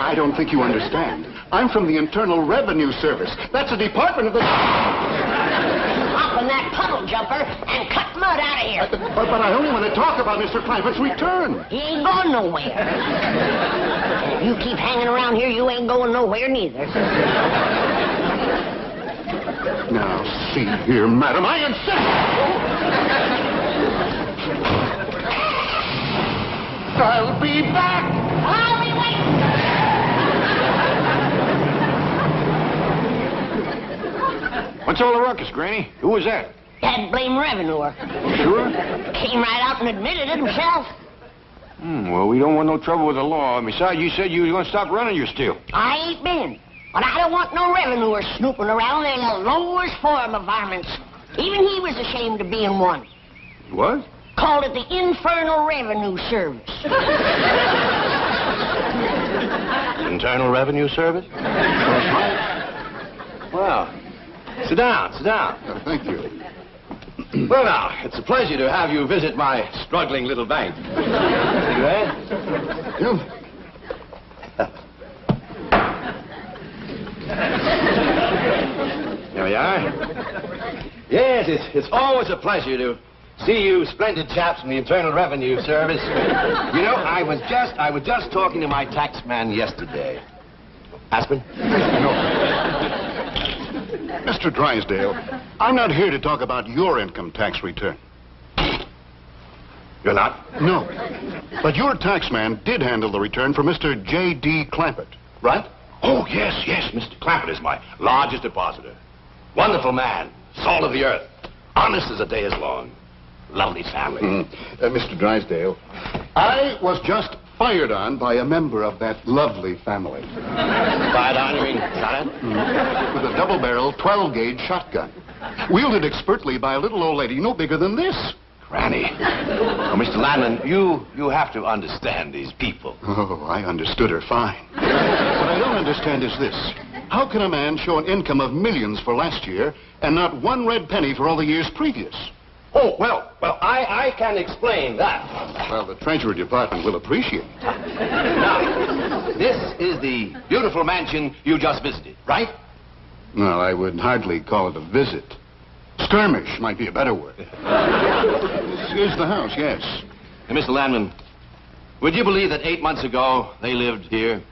I don't think you understand. I'm from the Internal Revenue Service. That's a department of the... Hop in that puddle jumper and cut mud out of here. But I only want to talk about Mr. Clampett's return. He ain't going nowhere. If you keep hanging around here, you ain't going nowhere neither. Now, see here, madam, I insist. I'll be back. I'll be waiting. What's all the ruckus, Granny? Who was that? That blame revenuer. Sure? Came right out and admitted it himself. Well, we don't want no trouble with the law. Besides, you said you was going to stop running your still. I ain't been. But I don't want no revenuer snooping around. They're the lowest form of varmints. Even he was ashamed of being one. What? Called it the Infernal Revenue Service. Internal Revenue Service? Well, sit down, sit down. Thank you. Well, now, it's a pleasure to have you visit my struggling little bank. You eh? There we are. Yes, it's always a pleasure to see you splendid chaps from the Internal Revenue Service. You know, I was just talking to my taxman yesterday. Aspen? No. Mr. Drysdale, I'm not here to talk about your income tax return. You're not? No. But your taxman did handle the return for Mr. J.D. Clampett, right? Oh, yes, Mr. Clampett is my largest depositor. Wonderful man, salt of the earth, honest as the day is long. Lovely family. Mr. Drysdale, I was just fired on by a member of that lovely family. Fired on, you mean shot at? With a double-barrel 12-gauge shotgun. Wielded expertly by a little old lady no bigger than this. Granny. Oh, Mr. Landman, you have to understand these people. Oh, I understood her fine. What I don't understand is this. How can a man show an income of millions for last year and not one red penny for all the years previous? Oh, well, I can explain that. Well, the Treasury Department will appreciate it. Now, this is the beautiful mansion you just visited, right? Well, I would hardly call it a visit. Skirmish might be a better word. Here's the house, yes. Hey, Mr. Landman, would you believe that 8 months ago they lived here?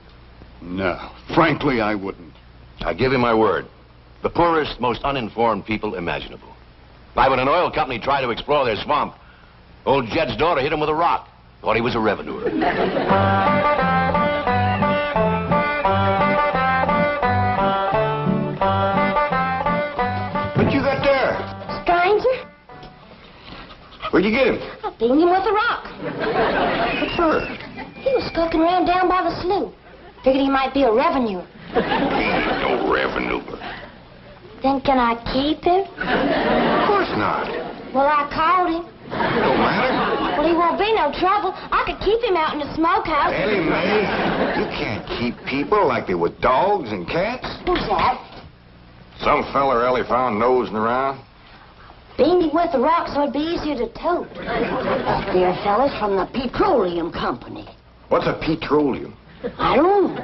No, frankly, I wouldn't. I give you my word. The poorest, most uninformed people imaginable. Like when an oil company tried to explore their swamp, old Jed's daughter hit him with a rock. Thought he was a revenuer. What you got there? Stranger? Where'd you get him? I beat him with a rock. What for? He was skulking around down by the slough. Figured he might be a revenuer. He ain't no revenuer. Then can I keep him? Of course not. Well, I called him. It don't matter. Well, he won't be no trouble. I could keep him out in the smokehouse. Ellie Mae, you can't keep people like they were dogs and cats. Who's that? Some feller Ellie found nosing around. Beamed him with the rock so it'd be easier to tote. That dear fella's from the petroleum company. What's a petroleum? I don't know.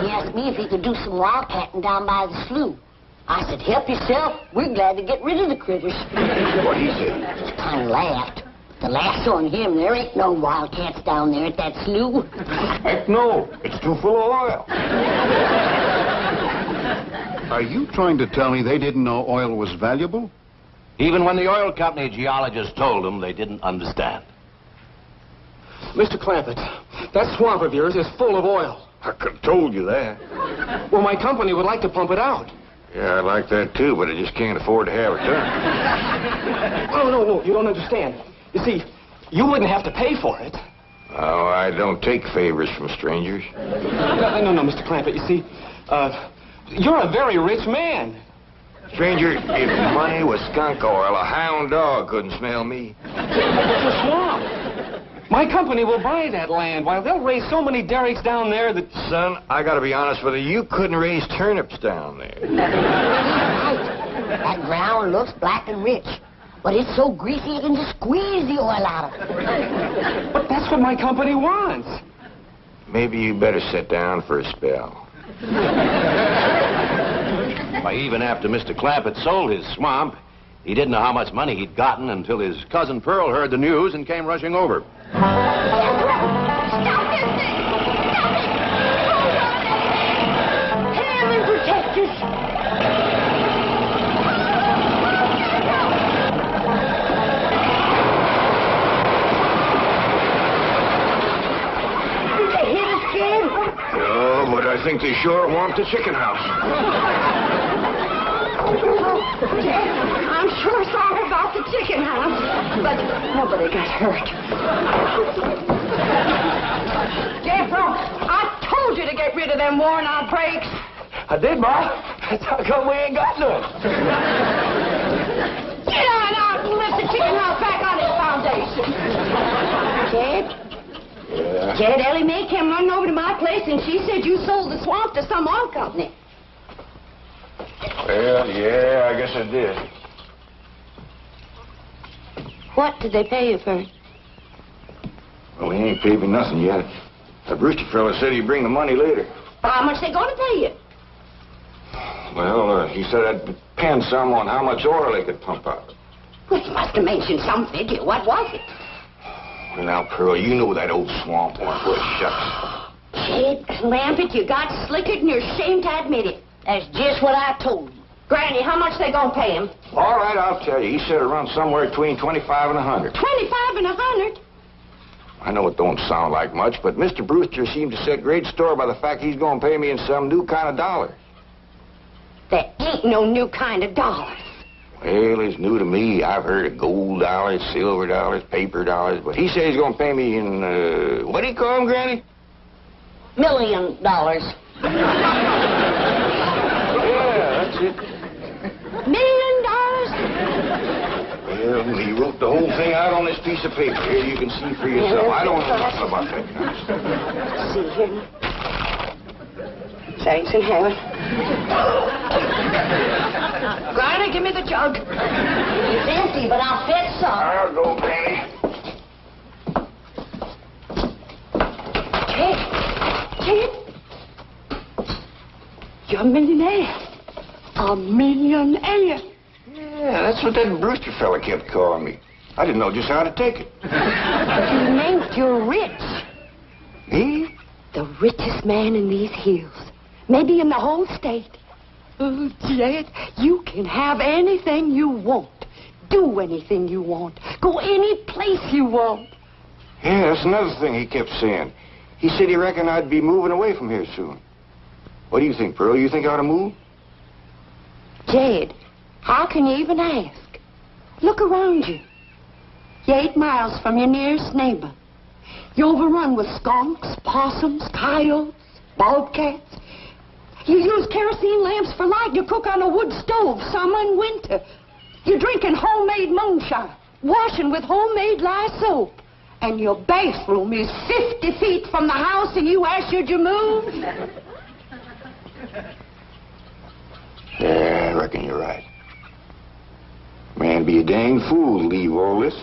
He asked me if he could do some wildcatting down by the slough. I said, help yourself. We're glad to get rid of the critters. What'd he say? Just kind of laughed. The laugh's on him. There ain't no wildcats down there at that slough. Heck no. It's too full of oil. Are you trying to tell me they didn't know oil was valuable? Even when the oil company geologists told them, they didn't understand. Mr. Clampett, that swamp of yours is full of oil. I could have told you that. Well, my company would like to pump it out. Yeah, I'd like that too, but I just can't afford to have it done. Oh, no, you don't understand. You see, you wouldn't have to pay for it. Oh, I don't take favors from strangers. No, Mr. Clampett, you see, you're a very rich man. Stranger, if money was skunk oil, a hound dog couldn't smell me. It's a swamp. My company will buy that land. While they'll raise so many derricks down there that... Son, I gotta be honest with you, you couldn't raise turnips down there. Right. That ground looks black and rich. But it's so greasy you can just squeeze the oil out of it. But that's what my company wants. maybe you better sit down for a spell. Why, even after Mr. Clampett sold his swamp, he didn't know how much money he'd gotten until his cousin Pearl heard the news and came rushing over. Stop this thing! Stop it! Heaven protect us! Did they hit us, Jed? Oh, but I think they sure want the chicken house. I'm sure sorry about the chicken house, but nobody got hurt. Jethro, I told you to get rid of them worn-out brakes. I did, Ma. How come we ain't got none? Get on out and lift the chicken house back on its foundation. Jed? Yeah. Jed, Ellie Mae came running over to my place, and she said you sold the swamp to some oil company. Well, yeah, I guess I did. What did they pay you for it? Well, he ain't paid me nothing yet. That Brewster fella said he'd bring the money later. But how much they going to pay you? Well, he said that'd depend some on how much oil they could pump out. Well, he must have mentioned some figure. What was it? Well, now, Pearl, you know that old swamp one. Well, shucks. Jed Clampett, you got slickered and you're ashamed to admit it. That's just what I told you. Granny, how much they going to pay him? All right, I'll tell you. He said it runs somewhere between 25 and 100. 25 and 100? I know it don't sound like much, but Mr. Brewster seemed to set great store by the fact he's going to pay me in some new kind of dollars. There ain't no new kind of dollars. Well, it's new to me. I've heard of gold dollars, silver dollars, paper dollars, but he said he's going to pay me in, what do you call them, Granny? $1 million. Yeah, that's it. $1 million? Well, he wrote the whole thing out on this piece of paper. Here, you can see for yourself. I don't know nothing about that kind of stuff. Let's see here. Thanks in heaven. Granny, give me the jug. It's empty, but I'll fetch some. I'll go, Granny. Jed, you're a millionaire. A millionaire. Yeah, that's what that Brewster fella kept calling me. I didn't know just how to take it. You meant you're rich. Me? The richest man in these hills. Maybe in the whole state. Oh, Jed, you can have anything you want. Do anything you want. Go any place you want. Yeah, that's another thing he kept saying. He said he reckoned I'd be moving away from here soon. What do you think, Pearl? You think I ought to move? Jed, how can you even ask? Look around you. You're 8 miles from your nearest neighbor. You're overrun with skunks, possums, coyotes, bobcats. You use kerosene lamps for light. You cook on a wood stove, summer and winter. You're drinking homemade moonshine, washing with homemade lye soap. And your bathroom is 50 feet from the house, and you ask, should you move? Yeah, I reckon you're right. Man, be a dang fool to leave all this.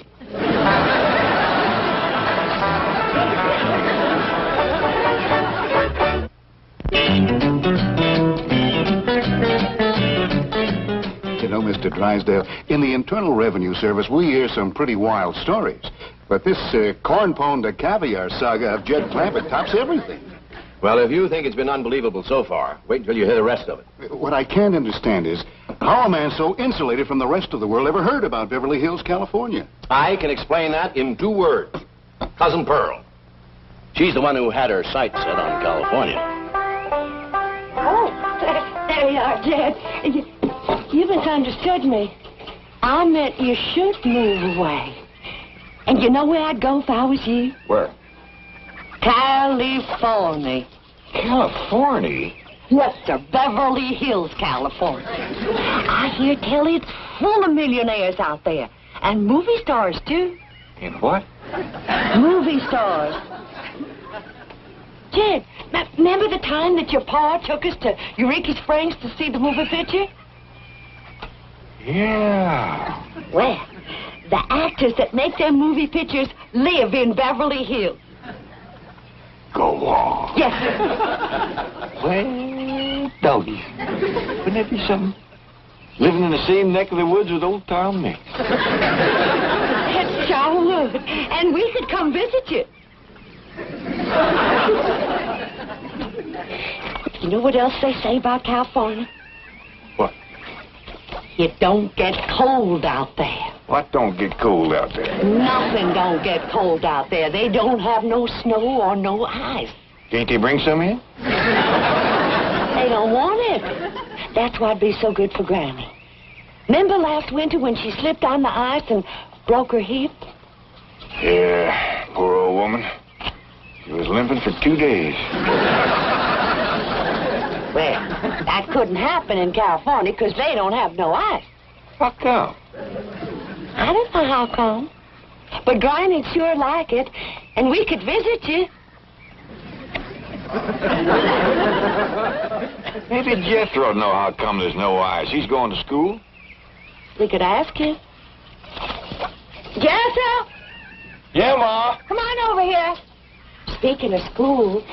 You know, Mr. Drysdale, in the Internal Revenue Service, we hear some pretty wild stories. But this corn pone to caviar saga of Jed Clampett tops everything. Well, if you think it's been unbelievable so far, wait until you hear the rest of it. What I can't understand is how a man so insulated from the rest of the world ever heard about Beverly Hills, California. I can explain that in 2 words. Cousin Pearl. She's the one who had her sights set on California. Oh, there you are, Jed. You misunderstood me. I meant you should move away. And you know where I'd go if I was you? Where? California. California? Yes, sir. Beverly Hills, California. I hear tell it's full of millionaires out there. And movie stars, too. In what? Movie stars. Jed, remember the time that your pa took us to Eureka Springs to see the movie picture? Yeah. Well, the actors that make them movie pictures live in Beverly Hills. Go Wow. Yes, sir. Well, doggy. Wouldn't that be something? Living in the same neck of the woods with old Tom Mix. It sure would. And we could come visit you. You know what else they say about California? What? It don't get cold out there. What don't get cold out there? Nothing don't get cold out there. They don't have no snow or no ice. Can't they bring some in? They don't want it. That's why'd be so good for Granny. Remember last winter when she slipped on the ice and broke her hip? Yeah, poor old woman. She was limping for 2 days. Well, that couldn't happen in California because they don't have no ice. How come? I don't know how come. But Granny'd sure like it, and we could visit you. Maybe Jethro'd know how come there's no ice. He's going to school. We could ask him. Jethro! Yeah, Ma. Come on over here. Speaking of school,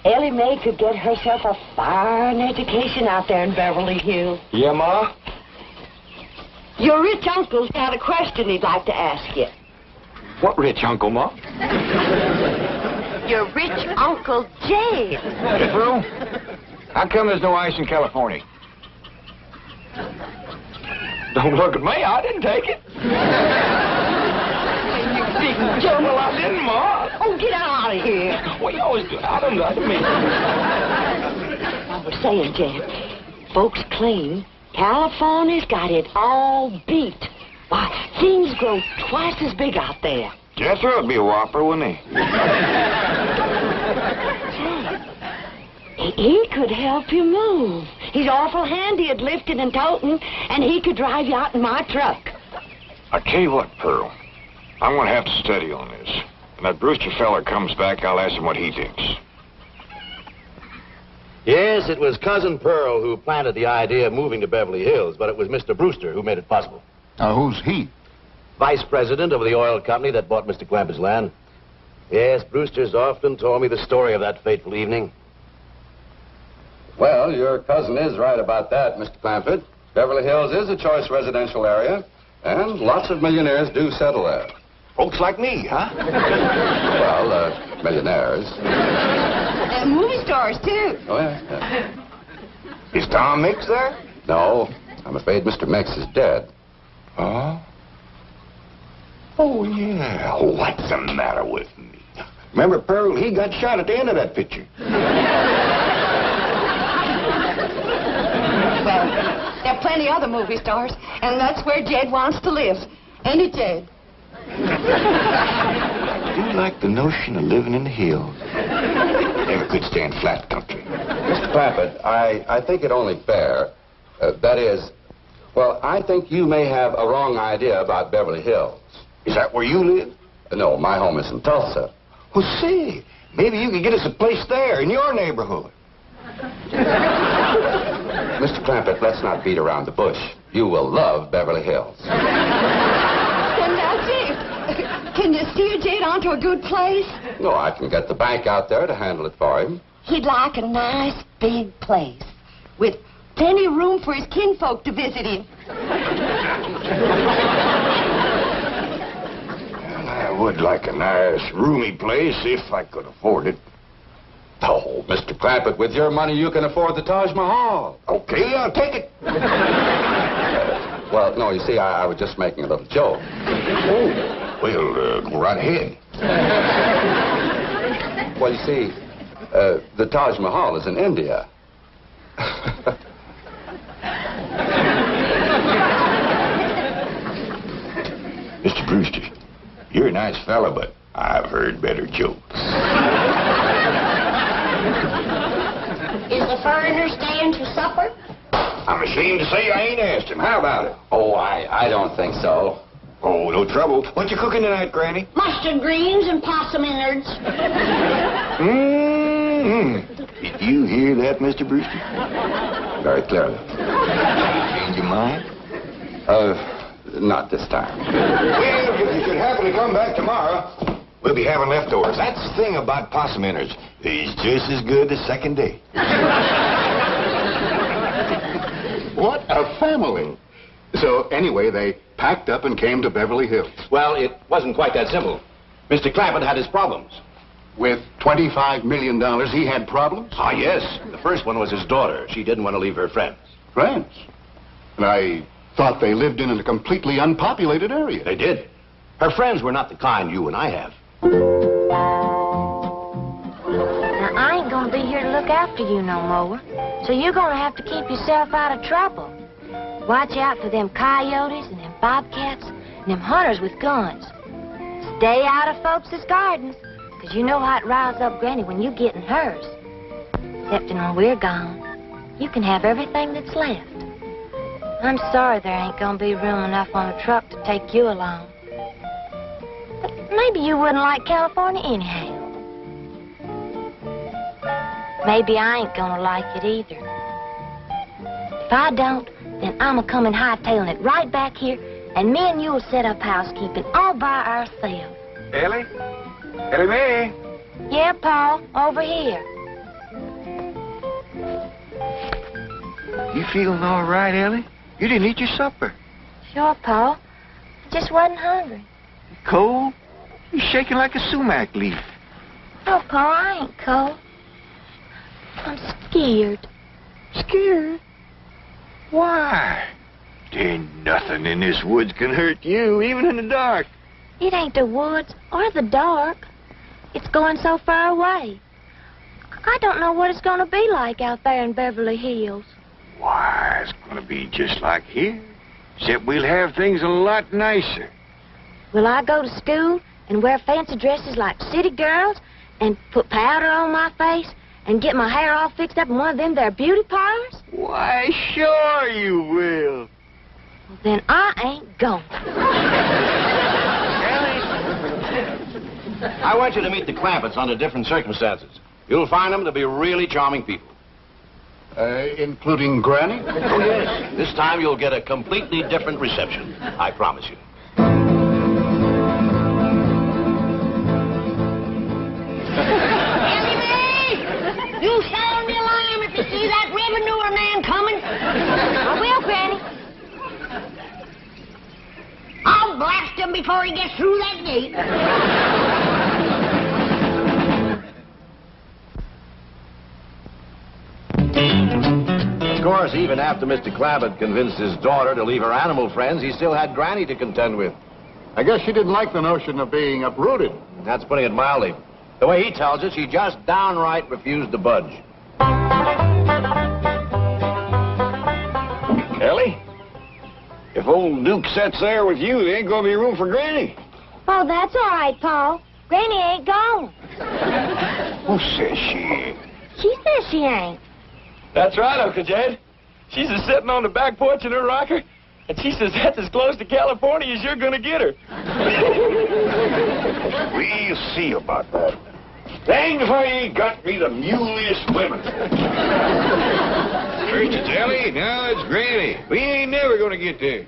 Ellie Mae could get herself a fine education out there in Beverly Hills. Yeah, Ma? Your rich uncle's got a question he'd like to ask you. What rich uncle, Ma? Your rich Uncle Jed. Jethro? How come there's no ice in California? Don't look at me. I didn't take it. You big jerk. Well, I didn't, Ma. Oh, get out of here. Well, you always do. I don't mean. I was saying, Jed, folks claim California's got it all beat. Why, things grow twice as big out there. Jethro would be a whopper, wouldn't he? He could help you move. He's awful handy at lifting and toting, and he could drive you out in my truck. I'll tell you what, Pearl. I'm going to have to study on this. When that Brewster feller comes back, I'll ask him what he thinks. Yes, it was Cousin Pearl who planted the idea of moving to Beverly Hills, but it was Mr. Brewster who made it possible. Who's he? Vice president of the oil company that bought Mr. Clampett's land. Yes, Brewster's often told me the story of that fateful evening. Well, your cousin is right about that, Mr. Clampett. Beverly Hills is a choice residential area, and lots of millionaires do settle there. Folks like me, huh? Well, millionaires. And movie stars, too. Oh, yeah. Is Tom Mix there? No, I'm afraid Mr. Mix is dead. Oh? Oh, yeah. Oh, what's the matter with me? Remember, Pearl, he got shot at the end of that picture. Well, there are plenty other movie stars, and that's where Jed wants to live. Ain't it, Jed? I do like the notion of living in the hills. Never could stand flat country. Mr. Clampett, I think it only fair. That is, well, I think you may have a wrong idea about Beverly Hills. Is that where you live? No, my home is in Tulsa. Well, say, maybe you could get us a place there in your neighborhood. Mr. Clampett, let's not beat around the bush. You will love Beverly Hills. Then that's it. Can you steer Jed onto a good place? No, I can get the bank out there to handle it for him. He'd like a nice big place with plenty of room for his kinfolk to visit him. Well, I would like a nice, roomy place if I could afford it. Oh, Mr. Clampett, with your money, you can afford the Taj Mahal. Okay, I'll take it. Well, no, you see, I was just making a little joke. Oh, well, go right ahead. Well, you see, the Taj Mahal is in India. Mr. Brewster, you're a nice fella, but I've heard better jokes. Is the foreigner staying to supper? I'm ashamed to say I ain't asked him. How about it? Oh, I don't think so. Oh, no trouble. What you cooking tonight, Granny? Mustard greens and possum innards. Mm-hmm. Did you hear that, Mr. Brewster? Very clearly. Change your mind? Not this time. Well, if you should happen to come back tomorrow, We'll be having leftovers. That's the thing about possum innards. He's just as good the second day. What a family. So, anyway, they packed up and came to Beverly Hills. Well, it wasn't quite that simple. Mr. Clampett had his problems. With $25 million, he had problems? Ah, yes. The first one was his daughter. She didn't want to leave her friends. Friends? And I thought they lived in a completely unpopulated area. They did. Her friends were not the kind you and I have. Now, I ain't gonna be here to look after you no more. So you're gonna have to keep yourself out of trouble. Watch out for them coyotes and them bobcats and them hunters with guns. Stay out of folks' gardens, 'cause you know how it riles up Granny when you get in hers. Excepting when we're gone, you can have everything that's left. I'm sorry there ain't gonna be room enough on the truck to take you along. But maybe you wouldn't like California anyhow. Maybe I ain't gonna like it either. If I don't, then I'm a-coming hightailing it right back here, and me and you'll set up housekeeping all by ourselves. Ellie? Ellie Mae? Yeah, Paul, over here. You feeling all right, Ellie? You didn't eat your supper. Sure, Paul. I just wasn't hungry. Cold? You're shaking like a sumac leaf. Oh, Paul, I ain't cold. I'm scared. Scared? Why? There ain't nothing in this woods can hurt you, even in the dark. It ain't the woods or the dark. It's going so far away. I don't know what it's going to be like out there in Beverly Hills. Why, it's going to be just like here. Except we'll have things a lot nicer. Will I go to school and wear fancy dresses like city girls and put powder on my face and get my hair all fixed up in one of them there beauty parlors? Why, sure you will. Well, then I ain't going. I want you to meet the Clampetts under different circumstances. You'll find them to be really charming people. Including Granny? Oh, yes. This time you'll get a completely different reception. I promise you. Ellie Mae! You sound the alarm if you see that revenue man coming. I will, Granny. I'll blast him before he gets through that gate. Of course, even after Mr. Clampett convinced his daughter to leave her animal friends, he still had Granny to contend with. I guess she didn't like the notion of being uprooted. That's putting it mildly. The way he tells it, she just downright refused to budge. Ellie? If old Duke sits there with you, there ain't gonna be room for Granny. Oh, that's all right, Paul. Granny ain't gone. Who says she ain't? She says she ain't. That's right, Uncle Jed. She's just sitting on the back porch in her rocker, and she says that's as close to California as you're gonna get her. We'll see about that. Dang if I ain't got me the mulest women. First it's Ellie, now it's Granny. We ain't never gonna get there.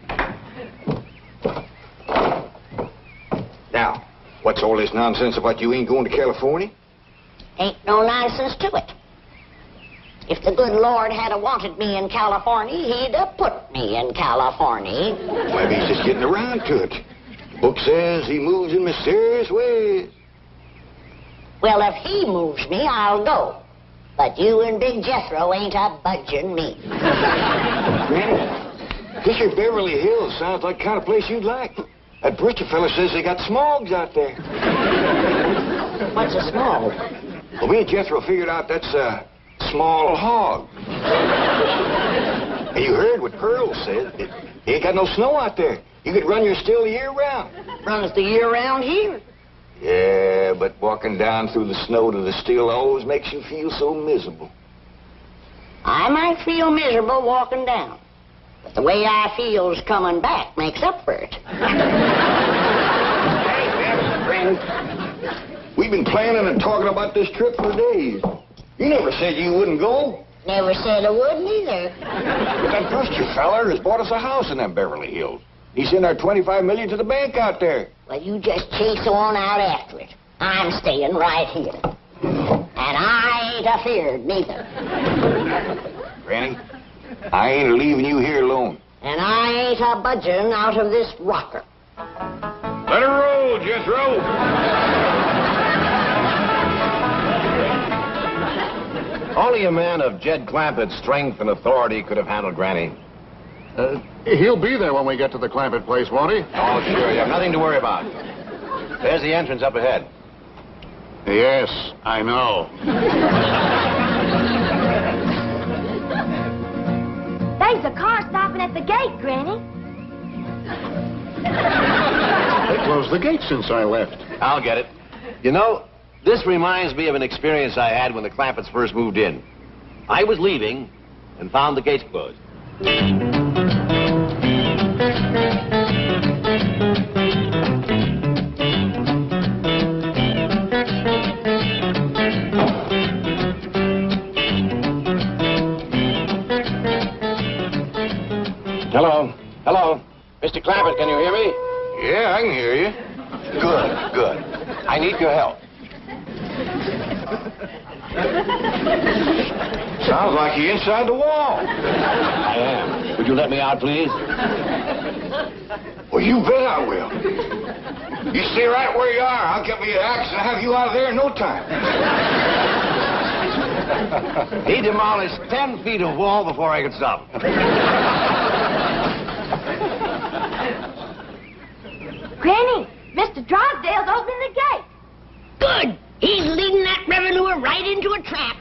Now, what's all this nonsense about you ain't going to California? Ain't no nonsense to it. If the good Lord had wanted me in California, he'd have put me in California. Maybe he's just getting around to it. The book says he moves in mysterious ways. Well, if he moves me, I'll go. But you and Big Jethro ain't a budging me. Granny, this here Beverly Hills sounds like the kind of place you'd like. That preacher fella says they got smogs out there. What's a small? Well, me and Jethro figured out that's a small hog. And you heard what Pearl said. It ain't got no snow out there. You could run your still the year round. Runs the year round here. Yeah, but walking down through the snow to the still always makes you feel so miserable. I might feel miserable walking down, but the way I feel's coming back makes up for it. Friend, we've been planning and talking about this trip for days. You never said you wouldn't go. Never said I wouldn't either. But that preacher feller has bought us a house in them Beverly Hills. He sent our $25 million to the bank out there. Well, you just chase on out after it. I'm staying right here. And I ain't afeard neither. Granny, I ain't leaving you here alone. And I ain't a budging out of this rocker. Let her roll, Jethro. Only a man of Jed Clampett's strength and authority could have handled Granny. He'll be there when we get to the Clampett place, won't he? Oh, sure, you have nothing to worry about. There's the entrance up ahead. Yes, I know. There's a car stopping at the gate, Granny. They closed the gate since I left. I'll get it. You know, this reminds me of an experience I had when the Clampetts first moved in. I was leaving and found the gates closed. Hello. Hello. Mr. Clampett, can you hear me? Yeah, I can hear you. Good, good. I need your help. Sounds like you're inside the wall. I am. Would you let me out, please? Well, you bet I will. You stay right where you are. I'll get me an axe and have you out of there in no time. He demolished 10 feet of wall before I could stop him. Granny, Mr. Drysdale's opening the gate. Good. He's leading that revenuer right into a trap.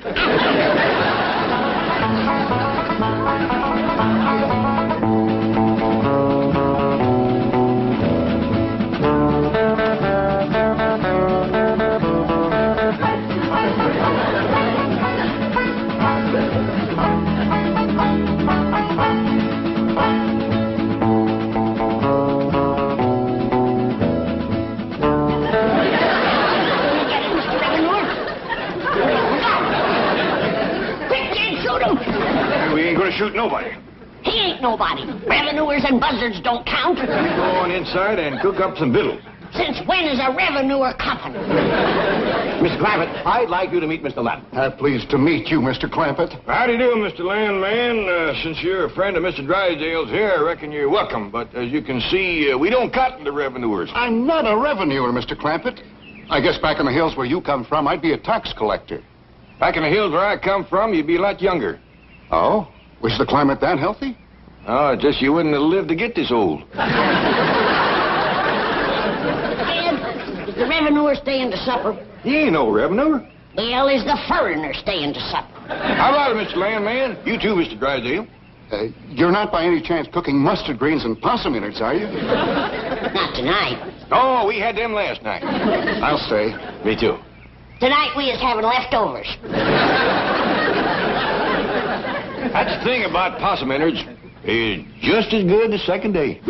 Shoot nobody. He ain't nobody. Revenuers and buzzards don't count. Go on inside and cook up some victuals. Since when is a revenuer company? Mr. Clampett, I'd like you to meet Mr. Lapp. Pleased to meet you, Mr. Clampett. How do you do, Mr. Landman? Since you're a friend of Mr. Drysdale's here, I reckon you're welcome. But as you can see, we don't cotton to revenuers. I'm not a revenuer, Mr. Clampett. I guess back in the hills where you come from, I'd be a tax collector. Back in the hills where I come from, you'd be a lot younger. Oh? Was the climate that healthy? Oh, it's just you wouldn't have lived to get this old. Ed, is the revenuer staying to supper? He ain't no revenuer. Well, is the foreigner staying to supper? How about it, Mr. Landman? You too, Mr. Drysdale. You're not by any chance cooking mustard greens and possum innards, are you? Not tonight. Oh, we had them last night. I'll stay. Me too. Tonight we is having leftovers. That's the thing about possum innards. It's just as good the second day.